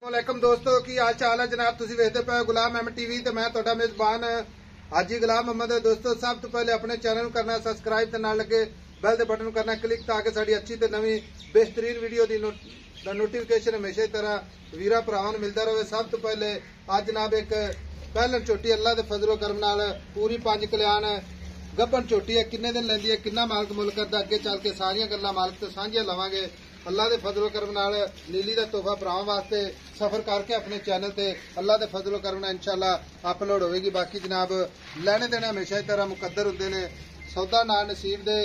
वालेकुम दोस्तों की हाल चाल है जनाब तुसी वेखदे पे गुलाम अहमद टीवी ते मैं तुहाडा मेजबान हाजी गुलाम अहमद है। दोस्तों सब तो पहले अपने चैनल करना सबसक्राइब ते नाल लगे बेल दे बटन करना क्लिक ताकि साडी अच्छी ते नवी बेहतरीन वीडियो दी नोटिफिकेशन हमेशा ही तरह वीरा भरावां नूं मिलदा रहे। सब तो पहले अज जनाब एक पहलन झोटी अल्लाह दे फजलो करम नाल पूरी 5 कल्याण गब्बन झोटी है। किन्ने दिन लैंदी है, किन्ना मालक मुल करदा, अगे चल के सारियां गल्लां मालक ते साझियां लवांगे। अल्लाह दे फजलो करम नाल नीली दा तोहफा भरावां वास्ते सफर करके अपने चैनल ते अल्लाह दे फजलो करम नाल इंशाअल्लाह अपलोड होएगी। बाकी जनाब लैने देने हमेशा ही तरह मुकद्दर हुंदे ने, सौदा ना नसीब दे।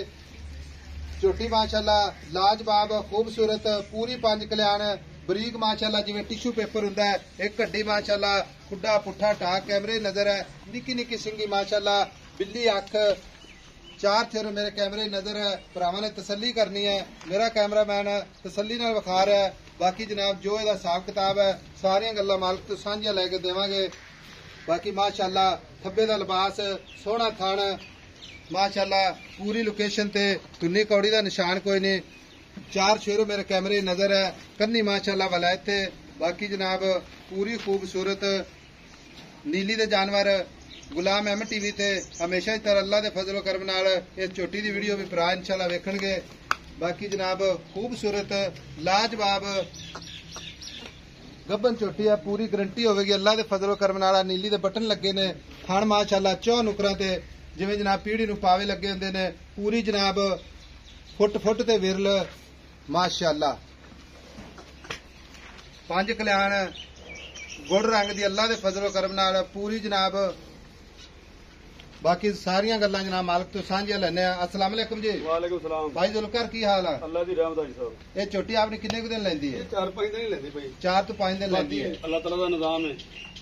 झोटी माशाअल्लाह लाजवाब खूबसूरत पूरी 5 कल्याण बरीक माशाअल्लाह जिवें टिशू पेपर हुंदा है। एक हड्डी माशाअल्लाह खुड्डा पुट्ठा टाक कैमरे नजर है, निक्की निक्की सिंगी माशाअल्लाह बिल्ली अख 4 थेर मेरे कैमरे नजर है। भरावां ने तसल्ली करनी है, मेरा कैमरामैन तसल्ली नाल विखा रहा है। बाकी जनाब जो इहदा हिसाब किताब है सारियां गल्लां मालक तो साझियां लैके देवांगे। बाकी माशाअल्लाह थब्बे दा लिबास सोहना थण माशाअल्लाह पूरी लोकेशन ते तुन्नी कौड़ी दा निशान कोई नहीं। 4 शेरों मेरे कैमरे नजर है, कन्नी माशाअल्लाह वलायत थे। बाकी जनाब पूरी खूबसूरत नीली दे जानवर गुलाम अहमद टीवी ते हमेशा ही तरह अल्लाह दे फजलो करम नाल इस झोटी दी वीडियो भी भरा इंशाअल्लाह वेखणगे। बाकी जनाब खूबसूरत लाजवाब गब्बन झोटी है, पूरी गारंटी होगी अल्लाह दे फजलो करम नाल। नीली दे बटन लगे ने, थण माशाअल्लाह 4 नुकरां ते जिवें जनाब पीढ़ी नूं पावे लगे हुंदे ने। पूरी जनाब फुट ते विरल माशाअल्लाह 5 कल्याण गुड़ रंग दी अल्लाह दे फजलो करम नाल पूरी जनाब। बाकी सारियां गल्लां जनाब मालक तो साझियां लैने। अस्सलाम वालेकुम जी। वालेकुम सलाम भाई जुल्फकार की हाल है? अल्लाह दी रहमत है जी साहब। ये छोटी आपने कितने दिन लेंदी है? 4-5 दिन ही लेंदी भाई। 4 तो 5 दिन लेंदी है। अल्लाह ताला दा निजाम है।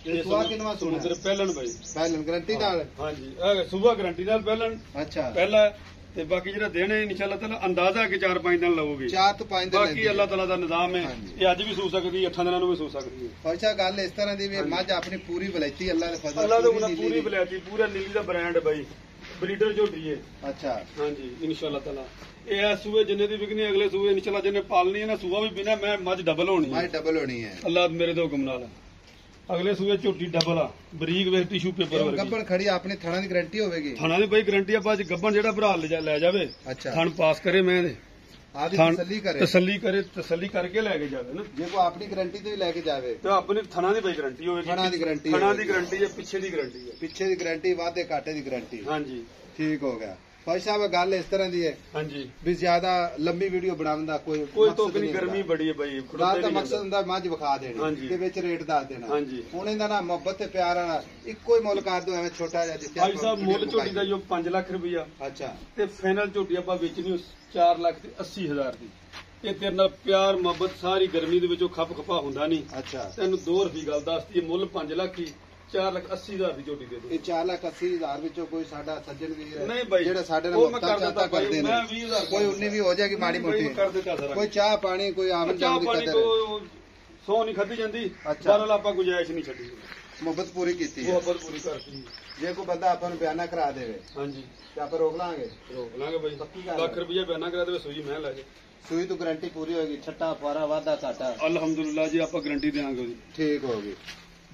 ये सुबह किनवा सुना फिर पहलन भाई, पहलन गारंटी नाल। हां जी सुबह गारंटी नाल पहलन। अच्छा पहला ते बाकी जेड़ा देने इंशाअल्लाह ताला अंदाजा है कि 4-5 दिन लगोगे। 4 तो 5 दिन बाकी अल्लाह ताला दा निजाम है। ये अज भी सू सकदी है, 8 दिनां नूं भी सू सकदी है। अच्छा गल इस तरह दी भी मझ अपनी पूरी वलैती अल्लाह दे फजल अल्लाह दे गुना पूरी वलैती पूरा नीली दा ब्रांड है भाई, ब्रीडर झोटी है। अच्छा हां जी इंशाअल्लाह ताला ये सूए जिन्ने दी बिकनी अगले सूए इंशाअल्लाह जिन्ने पालनी है ना सूआ भी बिना मैं मझ डबल होनी है। मझ डबल होनी है अल्लाह मेरे दे हुक्म नाल। अगले सूए झोटी डबल आ बरीक वे टिशू पेपर वर्गी। गब्बन खड़ी अपनी थणा दी गारंटी होगी? थणा दी भाई गारंटी आ। बाज गब्बन जेड़ा भरा ले जावे, अच्छा थण पास करे मैं दे आदी तसल्ली करे, तसल्ली करके लेके जावे ना। जे को अपनी गारंटी ते लेके जावे तो अपनी थणा दी भाई गारंटी होगी। थणा दी गारंटी, थणा दी गारंटी है, पीछे दी गारंटी है। पीछे दी गारंटी वादे काटे दी गारंटी। हां जी ठीक हो गया भाई साहब। गल इस तरह दी है हां जी भी ज्यादा लंबी वीडियो बनाने दा कोई तो नहीं। गर्मी बड़ी है भाई, गल दा मकसद हुंदा मझ विखा देनी ते विच रेट दस देना। हां जी हुण इंदा ना मोहब्बत ते प्यार वाला इक्को ही मुल कर दो एवें छोटा जिहा जिथे भाई साहब मुੱਲ ਝੋਟੀ ਦਾ ਜੋ 5 ਲੱਖ ਰੁਪਇਆ। अच्छा ਤੇ ਫਾਈਨਲ ਝੋਟੀ ਆਪਾਂ ਵੇਚਣੀ 4,80,000 ਦੀ। ਇਹ ਤੇਰੇ ਨਾਲ ਪਿਆਰ ਮੁਹੱਬਤ ਸਾਰੀ ਗਰਮੀ ਦੇ ਵਿੱਚੋਂ ਖੱਪ ਖਪਾ ਹੁੰਦਾ ਨਹੀਂ। अच्छा ਤੈਨੂੰ 2 ਰੁਪਏ ਗੱਲ ਦੱਸਦੀ, ਮੁੱਲ 5 ਲੱਖ ਹੀ 4,80,000 ਦੀ ਝੋਟੀ ਦੇ ਦੇ। ਇਹ 4,80,000 ਵਿੱਚੋਂ ਕੋਈ ਸਾਡਾ ਸੱਜਣ ਵੀਰ ਨਹੀਂ ਬਾਈ ਜਿਹੜੇ ਸਾਡੇ ਨਾਲ ਉਹ ਮੈਂ ਮੁਹੱਬਤ ਕਰ ਦਿੱਤਾ ਚਾਹਤਾ ਕਰਦੇ ਮੈਂ ਨੇ 20,000 ਕੋਈ 19 ਵੀ ਹੋ ਜਾਏਗੀ ਮਾੜੀ ਮੋਟੀ। ਕਰ ਦਿੱਤਾ ਸਾਰਾ ਕੋਈ ਚਾਹ ਪਾਣੀ ਕੋਈ ਆਮਦ ਚਾਹ ਜਾਮ ਦੀ ਪਾਣੀ ਕਦਰ ਕੋ ਸੌ ਨਹੀਂ ਖਾਧੀ ਜਾਂਦੀ। ਅੱਛਾ। ਬਰਲ ਆਪਾਂ ਗੁਜਾਇਸ਼ ਨਹੀਂ ਛੱਡੀ, ਮੁਹੱਬਤ ਪੂਰੀ ਕੀਤੀ ਹੈ। ਮੁਹੱਬਤ ਪੂਰੀ ਕਰਤੀ। ਜੇ ਕੋਈ ਬੰਦਾ ਆਪਾਂ ਨੂੰ ਬਿਆਨਾ ਕਰਾ ਦੇਵੇ ਹਾਂਜੀ ਤੇ ਆਪਾਂ ਰੋਕ ਲਾਂਗੇ? ਰੋਕ ਲਾਂਗੇ ਬਾਈ। ਪੱਕੀ ਗੱਲ ਲੱਖ ਰੁਪਇਆ ਬਿਆਨਾ ਕਰਾ ਦੇਵੇ ਸੂਈ ਮੈਂ ਲੈ ਜਾ। ਸੂਈ ਤੋਂ ਗਾਰੰਟੀ ਪੂਰੀ ਹੋਏਗੀ, ਛੱਟਾ ਫੁਆਰਾ ਵਾਧਾ ਘਾਟਾ ਅਲਹਮਦੁਲਿਲਾ ਜੀ ਆਪਾਂ ਗਾਰੰਟੀ ਦੇਵਾਂਗੇ ਉਹਦੀ। ਠੀਕ ਹੋਗੀ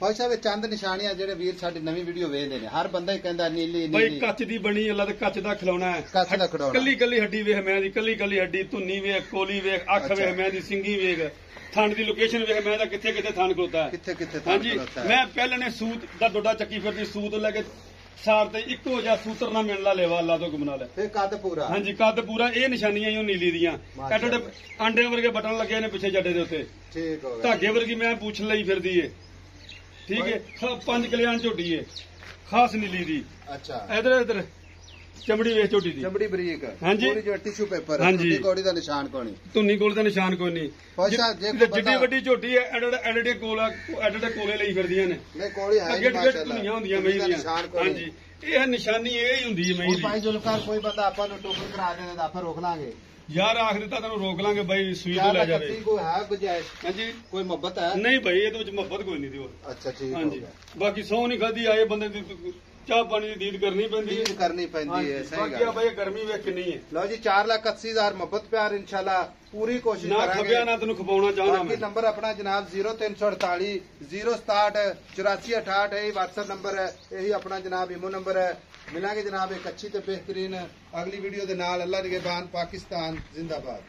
ਭਾਈ ਸਾਹਿਬ। ਇਹ ਚੰਦ ਨਿਸ਼ਾਨੀਆਂ ਜਿਹੜੇ ਵੀਰ ਸਾਡੀ ਨਵੀਂ ਵੀਡੀਓ ਵੇਖਦੇ ਨੇ, ਹਰ ਬੰਦਾ ਹੀ ਕਹਿੰਦਾ ਨੀਲੀ ਬਾਈ ਨੀਲੀ ਕੱਚ ਦੀ ਬਣੀ, ਅੱਲਾ ਤੇ ਕੱਚ ਦਾ ਖਿਲਾਉਣਾ ਹੈ। ਕੱਚ ਦਾ ਖਿਡੌਣਾ। ਕੱਲੀ ਕੱਲੀ ਹੱਡੀ ਵੇਖ ਮੈਂ ਦੀ, ਕੱਲੀ ਕੱਲੀ ਹੱਡੀ, ਧੁੰਨੀ ਵੇਖ, ਕੋਲੀ ਵੇਖ, ਅੱਖ ਵੇਖ ਮੈਂ ਦੀ, ਸਿੰਗੀ ਵੇਖ, ਥਣ ਦੀ ਲੋਕੇਸ਼ਨ ਵੇਖ ਮੈਂ ਦਾ ਕਿੱਥੇ ਕਿੱਥੇ ਥਣ ਖਲੋਤਾ ਹੈ। ਕਿੱਥੇ ਕਿੱਥੇ ਹਾਂਜੀ ਮੈਂ ਪਹਿਲੇ ਨੇ ਸੂਤ ਦਾ ਡੋਡਾ ਚੱਕੀ ਫਿਰਦੀ, ਸੂਤ ਲੈ ਕੇ ਸਾਰ ਤੇ ਇੱਕੋ ਜਿਹਾ ਸੂਤਰ ਨਾ ਮਿਲਣਾ ਲੈਵਾ ਅੱਲਾ ਤੋਂ ਗੁਮਨਾ ਲੈ। ਫੇ ਕੱਦ ਪੂਰਾ। ਹਾਂਜੀ ਕੱਦ ਪੂਰਾ। ਇਹ ਨਿਸ਼ਾਨੀਆਂ ਹੀ ਉਹ ਨੀਲੀ ਦੀਆਂ, ਐਡੇ ਆਂਡੇ ਵਰਗੇ ਬਟਨ ਲੱਗੇ ਨੇ ਪਿੱਛੇ ਜੱਡੇ ਦੇ ਉੱਤੇ, ਠੀਕ ਹੋ ਗਿਆ। ਧਾਗੇ ਵਰਗੀ ਮੈਂ ਪੁੱਛ ਲਈ ਫਿਰਦੀ ਏ। ਠੀਕ ਹੈ 5 ਕਲਿਆਣ ਝੋਟੀ ਏ ਖਾਸ ਨੀਲੀ ਦੀ। ਅੱਛਾ ਇਧਰ ਚਮੜੀ ਵੇਖ ਝੋਟੀ ਦੀ, ਚਮੜੀ ਬਰੀਕ ਹਾਂਜੀ। ਪੂਰੀ ਜੋ ਟਿਸ਼ੂ ਪੇਪਰ ਹਾਂਜੀ। ਹੈ, ਕੌੜੀ ਦਾ ਨਿਸ਼ਾਨ ਕੋਣੀ, ਧੁੰਨੀ ਕੋਲ ਦਾ ਨਿਸ਼ਾਨ ਕੋਈ ਨਹੀਂ। ਪੌਸ਼ਾ ਜੇ ਕੋਈ ਜਿੱਡੀ ਵੱਡੀ ਝੋਟੀ ਹੈ ਐਡੇ ਕੋਲੇ ਲਈ ਫਿਰਦੀਆਂ ਨੇ। ਨਹੀਂ ਕੋਲੀ ਹੈ ਅੱਗੇ ਮਾਸ਼ਾਅੱਲਾ ਧੁਨੀਆਂ ਹੁੰਦੀਆਂ ਮਹੀਂ ਦੀਆਂ। ਹਾਂਜੀ ਇਹ ਨਿਸ਼ਾਨੀ ਇਹ ਹੀ ਹੁੰਦੀ ਹੈ ਮਹੀਂ ਦੀ। ਭਾਈ ਜ਼ੁਲਫਕਾਰ ਕੋਈ ਬੰਦਾ ਆਪਾਂ ਨੂੰ ਟੋਕਨ ਕਰਾ ਦੇਣਾ ਤਾਂ ਆਪਾਂ ਰੋਕ ਲਾਂਗੇ ਯਾਰ। ਆਖ ਦਿੱਤਾ ਤੈਨੂੰ ਰੋਕ ਲਾਂਗੇ ਬਾਈ, ਸੂਈ ਤੋਂ ਲੈ ਜਾਵੇ। ਕੋਈ ਹੈ ਗੁਜਾਇਸ਼? ਹਾਂਜੀ ਕੋਈ ਮੁਹੱਬਤ ਹੈ? ਨਹੀਂ ਭਾਈ ਇਹਦੇ ਵਿੱਚ ਮੁਹੱਬਤ ਕੋਈ ਨਹੀਂ ਦੀ। ਅੱਛਾ ਠੀਕ ਹੋ ਹਾਂਜੀ ਗਿਆ। ਬਾਕੀ ਸੌ ਨਹੀਂ ਖਾਦੀ ਆਏ ਬੰਦੇ ਦੀ ਚਾਹ ਪਾਣੀ ਦੀ ਦੀਦ ਕਰਨੀ ਪੈਂਦੀ ਡੀल करनी पैंदी है सही ਬਾਕੀ गल ਆ ਬਾਈ ਗਰਮੀ ਵੇਖ ਕਿੰਨੀ ਹੈ लो जी 4,80,000 मोहब्बत प्यार इंशाल्लाह पूरी कोशिश ਨਾ करांगे ਖਪਿਆ ਨਾ ਤੈਨੂੰ ਖਪਾਉਣਾ ਚਾਹੁੰਦਾ बाकी ਮੈਂ नंबर अपना जनाब 0348 067 8468 यही व्हाट्सएप नंबर है यही अपना जनाब इमो नंबर है मिलांगे जनाब एक अच्छी तो बेहतरीन अगली वीडियो के नाल अल्लाह निगहबान पाकिस्तान जिंदाबाद।